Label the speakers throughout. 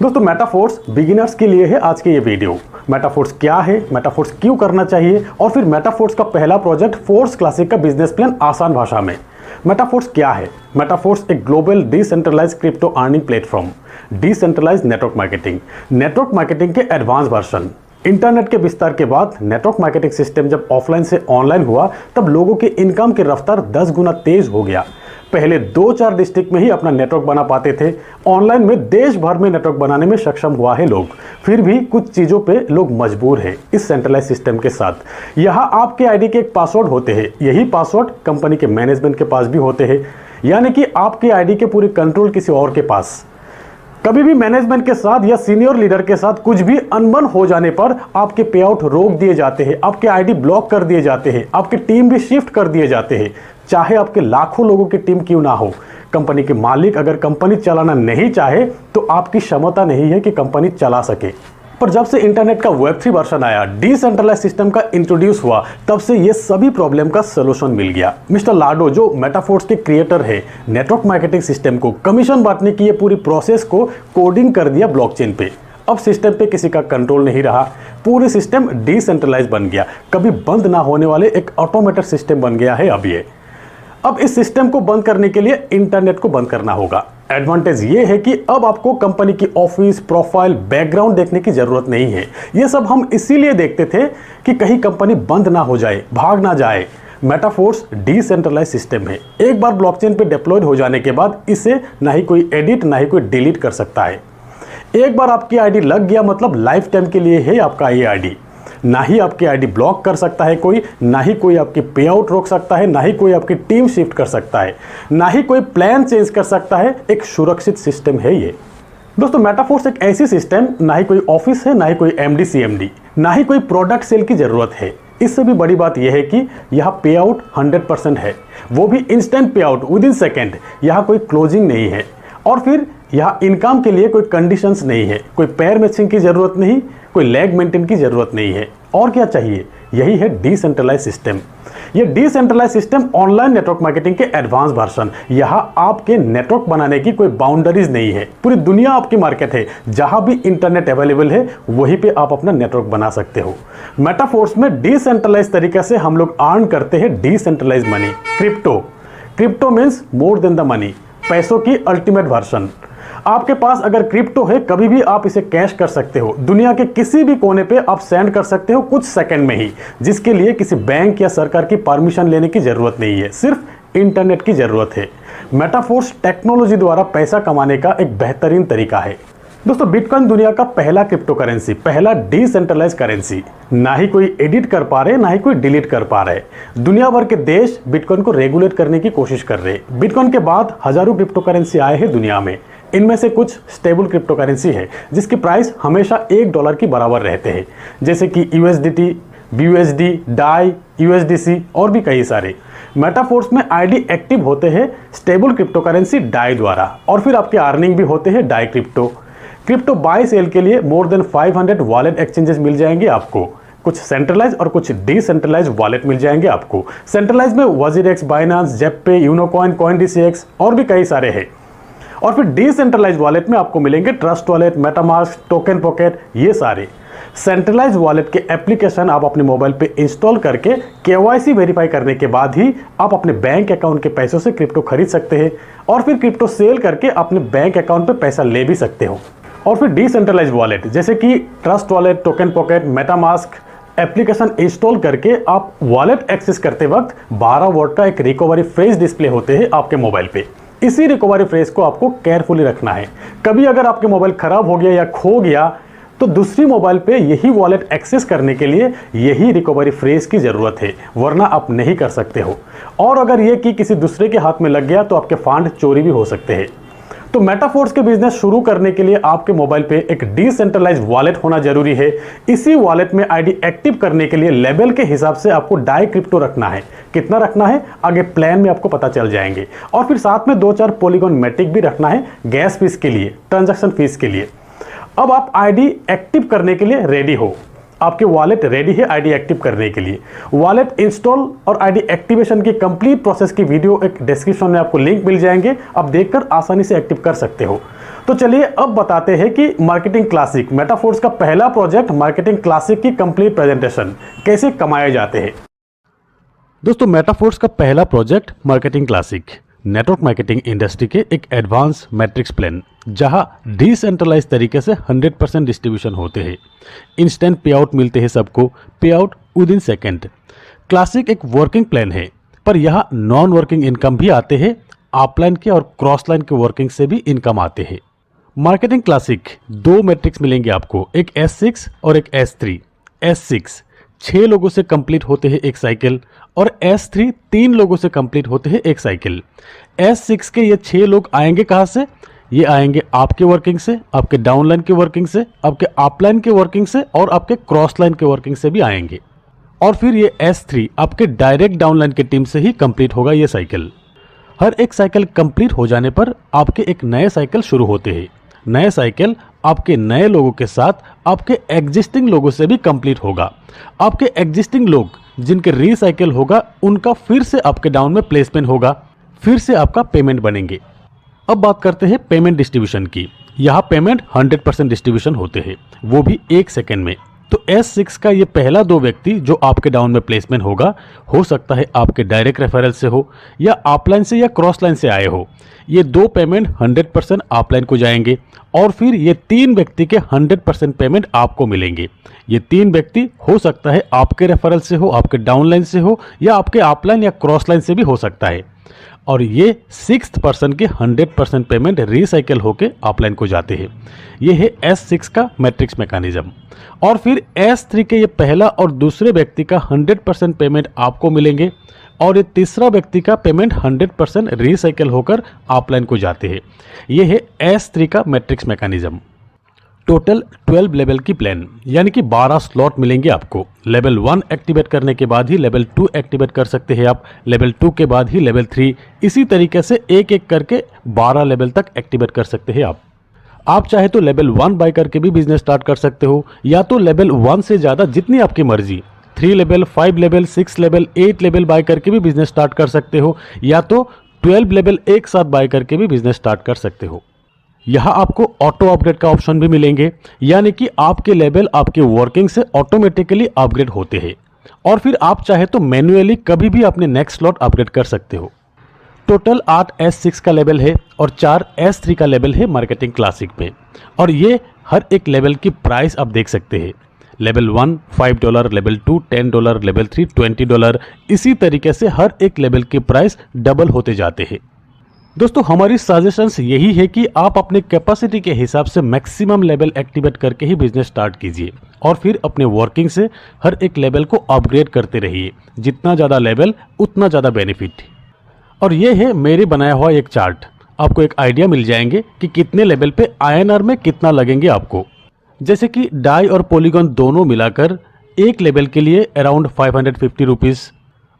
Speaker 1: दोस्तों metaphors beginners के लिए है आज की ये वीडियो। मेटाफोर्स क्या है, मेटाफोर्स क्यों करना चाहिए और फिर मेटाफोर्स का पहला प्रोजेक्ट फोर्स क्लासिक का बिजनेस प्लान आसान भाषा में। मेटाफोर्स क्या है? मेटाफोर्स एक global decentralize crypto earning platform, decentralize network marketing के एडवांस वर्जन। इंटरनेट के विस्तार के बाद नेटवर्क मार्केटिंग सिस्टम जब ऑफलाइन से ऑनलाइन हुआ तब लोगों के इनकम की रफ्तार 10 गुना तेज हो गया। पहले 2-4 डिस्ट्रिक्ट में ही अपना नेटवर्क बना पाते थे, ऑनलाइन में देश भर में नेटवर्क बनाने में सक्षम हुआ है लोग। फिर भी कुछ चीज़ों पे लोग मजबूर हैं इस सेंट्रलाइज सिस्टम के साथ। यहाँ आपके आईडी के एक पासवर्ड होते हैं, यही पासवर्ड कंपनी के मैनेजमेंट के पास भी होते हैं, यानी कि आपके आईडी के पूरे कंट्रोल किसी और के पास। कभी भी मैनेजमेंट के साथ या सीनियर लीडर के साथ कुछ भी अनबन हो जाने पर आपके पे आउट रोक दिए जाते हैं, आपके आईडी ब्लॉक कर दिए जाते हैं, आपकी टीम भी शिफ्ट कर दिए जाते हैं। चाहे आपके लाखों लोगों की टीम क्यों ना हो, कंपनी के मालिक अगर कंपनी चलाना नहीं चाहे तो आपकी क्षमता नहीं है कि कंपनी चला सके। पर जब से इंटरनेट का वेब3 वर्जन आया, डिसेंट्रलाइज सिस्टम का इंट्रोड्यूस हुआ, तब से ये सभी प्रॉब्लम का सलूशन मिल गया। मिस्टर लाडो जो मेटाफोर्स के क्रिएटर है, नेटवर्क मार्केटिंग सिस्टम को कमीशन बांटने की ये पूरी प्रोसेस को कोडिंग कर दिया ब्लॉकचेन पे। अब सिस्टम पे किसी का कंट्रोल नहीं रहा, पूरी सिस्टम डिसेंट्रलाइज बन गया, कभी बंद ना होने वाले एक ऑटोमेटेड सिस्टम बन गया है अब इस सिस्टम को बंद करने के लिए इंटरनेट को बंद करना होगा। एडवांटेज ये है कि अब आपको कंपनी की ऑफिस, प्रोफाइल, बैकग्राउंड देखने की जरूरत नहीं है। ये सब हम इसीलिए देखते थे कि कहीं कंपनी बंद ना हो जाए, भाग ना जाए। मेटाफोर्स डिसेंट्रलाइज सिस्टम है, एक बार ब्लॉकचेन पे डिप्लॉयड हो जाने के बाद इसे ना ही कोई एडिट ना ही कोई डिलीट कर सकता है। एक बार आपकी आईडी लग गया मतलब लाइफ टाइम के लिए है आपका ये आईडी। ना ही आपकी आईडी ब्लॉक कर सकता है कोई, ना ही कोई आपकी पे आउट रोक सकता है, ना ही कोई आपकी टीम शिफ्ट कर सकता है, ना ही कोई प्लान चेंज कर सकता है। एक सुरक्षित सिस्टम है ये। दोस्तों मेटाफोर्स एक ऐसी सिस्टम, ना ही कोई ऑफिस है, ना ही कोई एमडी सीएमडी, ना ही कोई प्रोडक्ट सेल की जरूरत है। इससे भी बड़ी बात यह है कि यहाँ पे आउट 100% है, वो भी इंस्टेंट पे आउट विद इन सेकेंड। यहाँ कोई क्लोजिंग नहीं है और फिर यहाँ इनकम के लिए कोई कंडीशंस नहीं है, कोई पेयर मैचिंग की जरूरत नहीं, कोई लेग मेंटेन की जरूरत नहीं है। और क्या चाहिए? यही है डिसेंट्रलाइज सिस्टम। ये decentralize system online network marketing के एडवांस वर्जन। यहाँ आपके नेटवर्क बनाने की कोई बाउंड्रीज नहीं है, पूरी दुनिया आपकी मार्केट है। जहां भी इंटरनेट अवेलेबल है वहीं पे आप अपना नेटवर्क बना सकते हो। मेटाफोर्स में डिसेंट्रलाइज तरीके से हम लोग अर्न करते हैं decentralize money. Crypto means more than the money, पैसों की अल्टीमेट वर्जन। आपके पास अगर क्रिप्टो है, कभी भी आप इसे कैश कर सकते हो, दुनिया के किसी भी कोने पे आप सेंड कर सकते हो कुछ सेकंड में ही, जिसके लिए किसी बैंक या सरकार की परमिशन लेने की जरूरत नहीं है, सिर्फ इंटरनेट की जरूरत है। मेटाफोर्स टेक्नोलॉजी द्वारा पैसा कमाने का एक बेहतरीन तरीका है। दोस्तों बिटकॉइन दुनिया का पहला क्रिप्टो करेंसी, पहला डिसेंट्रलाइज करेंसी। ना ही कोई एडिट कर पा रहे, ना ही कोई डिलीट कर पा रहे। दुनिया भर के देश बिटकॉइन को रेगुलेट करने की कोशिश कर रहे। बिटकॉइन के बाद हजारों क्रिप्टो करेंसी आए हैं दुनिया में। इनमें से कुछ स्टेबल क्रिप्टो करेंसी है जिसकी प्राइस हमेशा $1 की बराबर रहते हैं, जैसे कि USDT, BUSD, DAI, USDC और भी कई सारे। मेटाफोर्स में आईडी एक्टिव होते हैं स्टेबल क्रिप्टो करेंसी DAI द्वारा, और फिर आपके अर्निंग भी होते हैं DAI क्रिप्टो बाय सेल के लिए मोर देन 500 वॉलेट एक्सचेंजेस मिल जाएंगे आपको। कुछ सेंट्रलाइज और कुछ डिसेंट्रलाइज वॉलेट मिल जाएंगे आपको। सेंट्रलाइज में WazirX, बाइनांस, जेपपे, यूनोकॉइन, CoinDCX और भी कई सारे हैं। और फिर डिसेंट्रलाइज वॉलेट में आपको मिलेंगे trust wallet, MetaMask, token pocket, ये सारे। सेंट्रलाइज वॉलेट के एप्लीकेशन आप अपने मोबाइल पे इंस्टॉल करके KYC वेरीफाई करने के बाद ही आप अपने बैंक अकाउंट के पैसों से क्रिप्टो खरीद सकते हैं और फिर क्रिप्टो सेल करके अपने बैंक अकाउंट पे पैसा ले भी सकते हो। और फिर डिसेंट्रलाइज वॉलेट जैसे कि trust wallet, token pocket, MetaMask application install करके आप वॉलेट एक्सेस करते वक्त 12 वर्ड का एक रिकवरी फ्रेज डिस्प्ले होते हैं आपके मोबाइल पे। इसी रिकवरी फ्रेज को आपको केयरफुली रखना है। कभी अगर आपके मोबाइल खराब हो गया या खो गया तो दूसरी मोबाइल पे यही वॉलेट एक्सेस करने के लिए यही रिकवरी फ्रेज की जरूरत है, वरना आप नहीं कर सकते हो। और अगर ये कि किसी दूसरे के हाथ में लग गया तो आपके फंड चोरी भी हो सकते हैं। तो मेटाफोर्स के बिजनेस शुरू करने के लिए आपके मोबाइल पे एक डिसेंट्रलाइज वॉलेट होना जरूरी है। इसी वॉलेट में आईडी एक्टिव करने के लिए लेवल के हिसाब से आपको DAI क्रिप्टो रखना है। कितना रखना है आगे प्लान में आपको पता चल जाएंगे। और फिर साथ में 2-4 पॉलीगॉन मैटिक भी रखना है गैस फीस के लिए, ट्रांजैक्शन फीस के लिए। अब आप आईडी एक्टिव करने के लिए रेडी हो। आपके वॉलेट रेडी है आईडी एक्टिव करने के लिए। वॉलेट इंस्टॉल और आईडी एक्टिवेशन की कंप्लीट प्रोसेस की वीडियो एक डिस्क्रिप्शन में आपको लिंक मिल जाएंगे, आप देखकर आसानी से एक्टिव कर सकते हो। तो चलिए अब बताते हैं कि मार्केटिंग क्लासिक मेटाफोर्स का पहला प्रोजेक्ट मार्केटिंग क्लासिक की कंप्लीट प्रेजेंटेशन कैसे कमाए जाते हैं। दोस्तों, मेटाफोर्स का पहला project marketing classic network marketing industry के एक एडवांस मैट्रिक्स प्लान, जहां डिसेंट्रलाइज तरीके से 100% डिस्ट्रीब्यूशन होते हैं। इंस्टेंट पे आउट मिलते हैं सबको, पे out with in second. Classic एक वर्किंग प्लान है, पर यहाँ नॉन वर्किंग इनकम भी आते हैं। अपलाइन के और क्रॉस लाइन के वर्किंग से भी इनकम आते हैं। मार्केटिंग क्लासिक 2 मैट्रिक्स मिलेंगे आपको, एक S6 और एक S3। S6 6 लोगों से कंप्लीट होते हैं एक साइकिल, और S3 3 लोगों से कंप्लीट होते हैं एक साइकिल। S6 के ये 6 लोग आएंगे कहाँ से? ये आएंगे आपके वर्किंग से, आपके डाउनलाइन के वर्किंग से, आपके अपलाइन के वर्किंग से और आपके क्रॉस लाइन के वर्किंग से भी आएंगे। और फिर ये S3 आपके डायरेक्ट डाउनलाइन की टीम से ही कंप्लीट होगा ये साइकिल। हर एक साइकिल कंप्लीट हो जाने पर आपके एक नए साइकिल शुरू होते हैं। नए साइकिल आपके नए लोगों के साथ आपके एग्जिस्टिंग लोगों से भी कंप्लीट होगा। आपके एग्जिस्टिंग लोग जिनके रीसाइकिल होगा, उनका फिर से आपके डाउन में प्लेसमेंट होगा, फिर से आपका पेमेंट बनेंगे। अब बात करते हैं पेमेंट डिस्ट्रीब्यूशन की। यहाँ पेमेंट 100% डिस्ट्रीब्यूशन होते हैं, वो भी 1 सेकेंड में। तो S6 का ये पहला 2 व्यक्ति जो आपके डाउन में प्लेसमेंट होगा, हो सकता है आपके डायरेक्ट रेफरल से हो या अपलाइन से या क्रॉस लाइन से आए हो। ये 2 पेमेंट 100% अपलाइन को जाएंगे, और फिर ये 3 व्यक्ति के 100% पेमेंट आपको मिलेंगे। ये 3 व्यक्ति हो सकता है आपके रेफरल से हो, आपके डाउनलाइन से हो या आपके अपलाइन या क्रॉस लाइन से भी हो सकता है। और ये 6th पर्सन के 100% पेमेंट रिसाइकिल होके अपलाइन को जाते हैं। ये है S6 का मैट्रिक्स मैकेनिज्म। और फिर S3 के ये पहला और दूसरे व्यक्ति का 100% पेमेंट आपको मिलेंगे, और ये तीसरा व्यक्ति का पेमेंट 100% रिसाइकिल होकर अपलाइन को जाते हैं। ये है S3 का मैट्रिक्स मैकेनिज्म। टोटल 12 लेवल की प्लान, यानी कि 12 स्लॉट मिलेंगे आपको। लेवल 1 एक्टिवेट करने के बाद ही लेवल 2 एक्टिवेट कर सकते हैं आप, लेवल 2 के बाद ही लेवल 3, इसी तरीके से एक एक करके 12 लेवल तक एक्टिवेट कर सकते हैं आप चाहे तो लेवल 1 बाय करके भी बिजनेस स्टार्ट कर सकते हो, या तो लेवल 1 से ज़्यादा जितनी आपकी मर्जी 3 level, 5 level, 6 level, 8 level by करके भी बिजनेस स्टार्ट कर सकते हो, या तो 12 लेवल एक साथ बाय करके भी बिजनेस स्टार्ट कर सकते हो। यहाँ आपको ऑटो अपग्रेड का ऑप्शन भी मिलेंगे, यानी कि आपके लेवल आपके वर्किंग से ऑटोमेटिकली अपग्रेड होते हैं, और फिर आप चाहे तो मैन्युअली कभी भी अपने नेक्स्ट स्लॉट अपग्रेड कर सकते हो। टोटल 8 S6 का लेवल है और 4 S3 का लेवल है मार्केटिंग क्लासिक में, और ये हर एक लेवल की प्राइस आप देख सकते हैं। लेवल 1 $5, लेवल 2 $10, लेवल 3 $20, इसी तरीके से हर एक लेवल की प्राइस डबल होते जाते हैं। दोस्तों, हमारी सजेशंस यही है कि आप अपने कैपेसिटी के हिसाब से मैक्सिमम लेवल एक्टिवेट करके ही बिजनेस स्टार्ट कीजिए, और फिर अपने वर्किंग से हर एक लेवल को अपग्रेड करते रहिए। जितना ज़्यादा लेवल उतना ज़्यादा बेनिफिट। और ये है मेरे बनाया हुआ एक चार्ट। आपको एक आइडिया मिल जाएंगे कि कितने लेवल पे INR में कितना लगेंगे आपको। जैसे कि डाई और पॉलीगॉन दोनों मिलाकर एक लेवल के लिए around 550 rupees.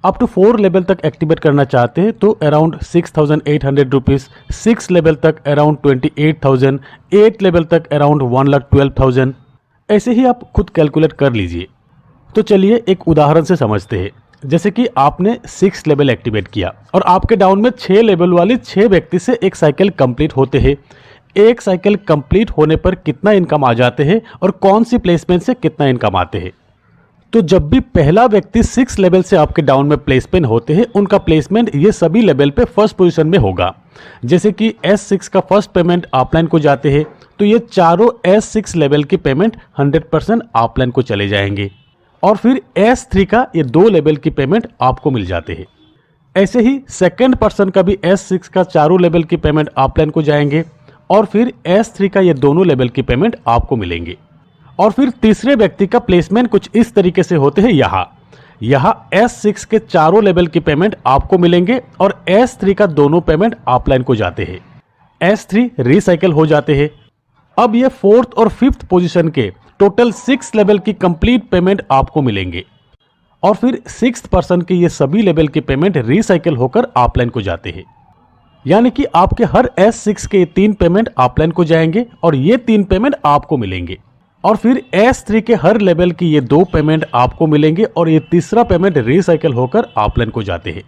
Speaker 1: Up to 4 level तक एक्टिवेट करना चाहते हैं तो अराउंड 6,800 रुपीज़। 6 लेवल तक अराउंड 28,000, 8 लेवल तक अराउंड 1,12,000। ऐसे ही आप खुद कैलकुलेट कर लीजिए। तो चलिए एक उदाहरण से समझते हैं। जैसे कि आपने 6 लेवल एक्टिवेट किया और आपके डाउन में 6 लेवल वाले 6 व्यक्ति से एक साइकिल कंप्लीट होते हैं। एक साइकिल कंप्लीट होने पर कितना इनकम आ जाते हैं और कौन सी प्लेसमेंट से कितना इनकम आते हैं। तो जब भी पहला व्यक्ति 6 लेवल से आपके डाउन में प्लेसमेंट होते हैं, उनका प्लेसमेंट ये सभी लेवल पे फर्स्ट पोजीशन में होगा। जैसे कि S6 का फर्स्ट पेमेंट अपलाइन को जाते हैं, तो ये चारों S6 लेवल की पेमेंट 100% अपलाइन को चले जाएंगे, और फिर S3 का ये 2 लेवल की पेमेंट आपको मिल जाते हैं। ऐसे ही सेकंड पर्सन का भी S6 का चारों लेवल की पेमेंट अपलाइन को जाएंगे, और फिर S3 का ये दोनों लेवल की पेमेंट आपको मिलेंगे। और फिर तीसरे व्यक्ति का प्लेसमेंट कुछ इस तरीके से होते हैं। यहाँ S6 के चारों लेवल की पेमेंट आपको मिलेंगे और S3 का दोनों पेमेंट अपलाइन को जाते हैं। S3 रिसाइकिल हो जाते हैं। अब ये 4th और 5th पोजीशन के टोटल 6 लेवल की कंप्लीट पेमेंट आपको मिलेंगे, और फिर 6th पर्सन के ये सभी लेवल की पेमेंट रिसाइकिल होकर अपलाइन को जाते हैं। यानी कि आपके हर S6 के 3 पेमेंट अपलाइन को जाएंगे और ये 3 पेमेंट आपको मिलेंगे, और फिर S3 के हर लेवल की ये 2 पेमेंट आपको मिलेंगे और ये तीसरा पेमेंट रिसाइकिल होकर अपलाइन को जाते हैं।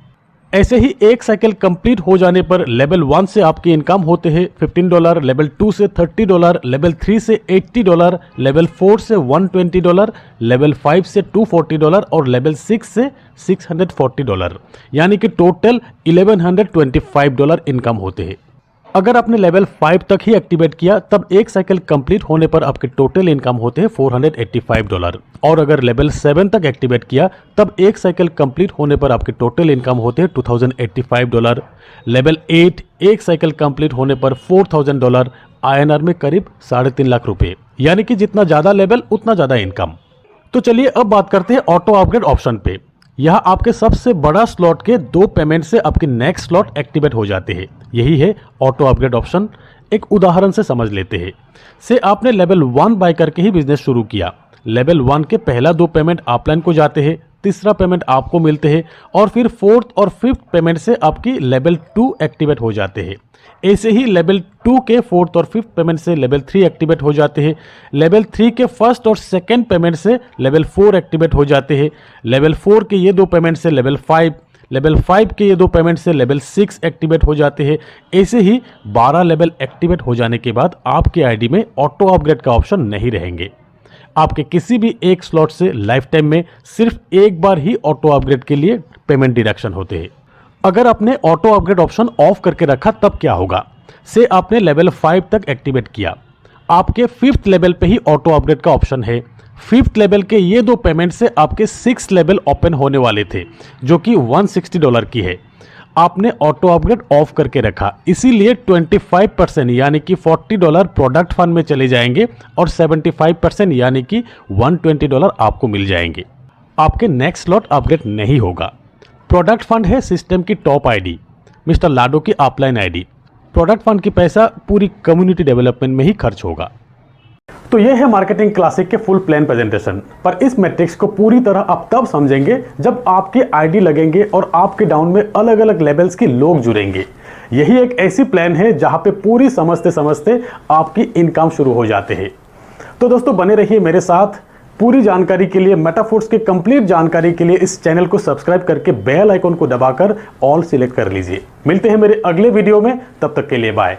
Speaker 1: ऐसे ही एक साइकिल कंप्लीट हो जाने पर लेवल 1 से आपके इनकम होते हैं $15, लेवल 2 से $30, लेवल 3 से $80, लेवल 4 से $120, लेवल 5 से $240 और लेवल 6 से $640, यानी कि टोटल $1125 इनकम होते हैं। अगर आपने लेवल 5 तक ही एक्टिवेट किया तब एक साइकिल कंप्लीट होने पर आपके टोटल इनकम होते हैं $485, और अगर लेवल 7 तक एक्टिवेट किया तब एक साइकिल कंप्लीट होने पर आपके टोटल इनकम होते हैं $2085, लेवल 8 एक साइकिल कंप्लीट होने पर $4000, INR में करीब 3.5 लाख रुपए, यानी कि जितना ज़्यादा लेवल उतना ज़्यादा इनकम। तो चलिए अब बात करते हैं ऑटो अपग्रेड ऑप्शन पे। यहाँ आपके सबसे बड़ा स्लॉट के 2 पेमेंट से आपके नेक्स्ट स्लॉट एक्टिवेट हो जाते हैं। यही है ऑटो अपग्रेड ऑप्शन। एक उदाहरण से समझ लेते हैं। से आपने लेवल 1 बाय करके ही बिजनेस शुरू किया। लेवल 1 के पहला 2 पेमेंट अपलाइन को जाते हैं, तीसरा पेमेंट आपको मिलते हैं और फिर 4th और 5th पेमेंट से आपकी लेवल 2 एक्टिवेट हो जाते हैं। ऐसे ही लेवल 2 के 4th और 5th पेमेंट से लेवल 3 एक्टिवेट हो जाते हैं। लेवल 3 के 1st और 2nd पेमेंट से लेवल 4 एक्टिवेट हो जाते हैं। लेवल 4 के ये 2 पेमेंट से लेवल 5, लेवल 5 के ये 2 पेमेंट से लेवल 6 एक्टिवेट हो जाते हैं। ऐसे ही 12 लेवल एक्टिवेट हो जाने के बाद आपके आईडी में ऑटो अपग्रेड का ऑप्शन नहीं रहेंगे। आपके किसी भी एक स्लॉट से लाइफ टाइम में सिर्फ एक बार ही ऑटो अपग्रेड के लिए पेमेंट डिडक्शन होते हैं। अगर आपने ऑटो अपग्रेड ऑप्शन ऑफ करके रखा तब क्या होगा? से आपने लेवल 5 तक एक्टिवेट किया, आपके 5th लेवल पे ही ऑटो अपग्रेड का ऑप्शन है। 5th लेवल के ये 2 पेमेंट से आपके 6th लेवल ओपन होने वाले थे, जो कि $160 की है। आपने ऑटो अपग्रेड ऑफ करके रखा, इसीलिए 25% यानी कि $40 प्रोडक्ट फंड में चले जाएंगे और 75% यानी कि $120 आपको मिल जाएंगे। आपके नेक्स्ट स्लॉट अपग्रेड नहीं होगा। प्रोडक्ट फंड है सिस्टम की टॉप आईडी, मिस्टर लाडो की अपलाइन आईडी। प्रोडक्ट फंड की पैसा पूरी कम्युनिटी डेवलपमेंट में ही खर्च होगा। तो ये है मार्केटिंग क्लासिक के फुल प्लान प्रेजेंटेशन। पर इस मैट्रिक्स को पूरी तरह आप तब समझेंगे जब आपके आईडी लगेंगे और आपके डाउन में अलग अलग लेवल्स के लोग जुड़ेंगे। यही एक ऐसी प्लान है जहां पे पूरी समझते समझते आपकी इनकम शुरू हो जाते हैं। तो दोस्तों बने रहिए मेरे साथ। पूरी जानकारी के लिए, मेटाफोर्स की कंप्लीट जानकारी के लिए इस चैनल को सब्सक्राइब करके बेल आइकन को दबाकर ऑल सिलेक्ट कर लीजिए। मिलते हैं मेरे अगले वीडियो में, तब तक के लिए बाय।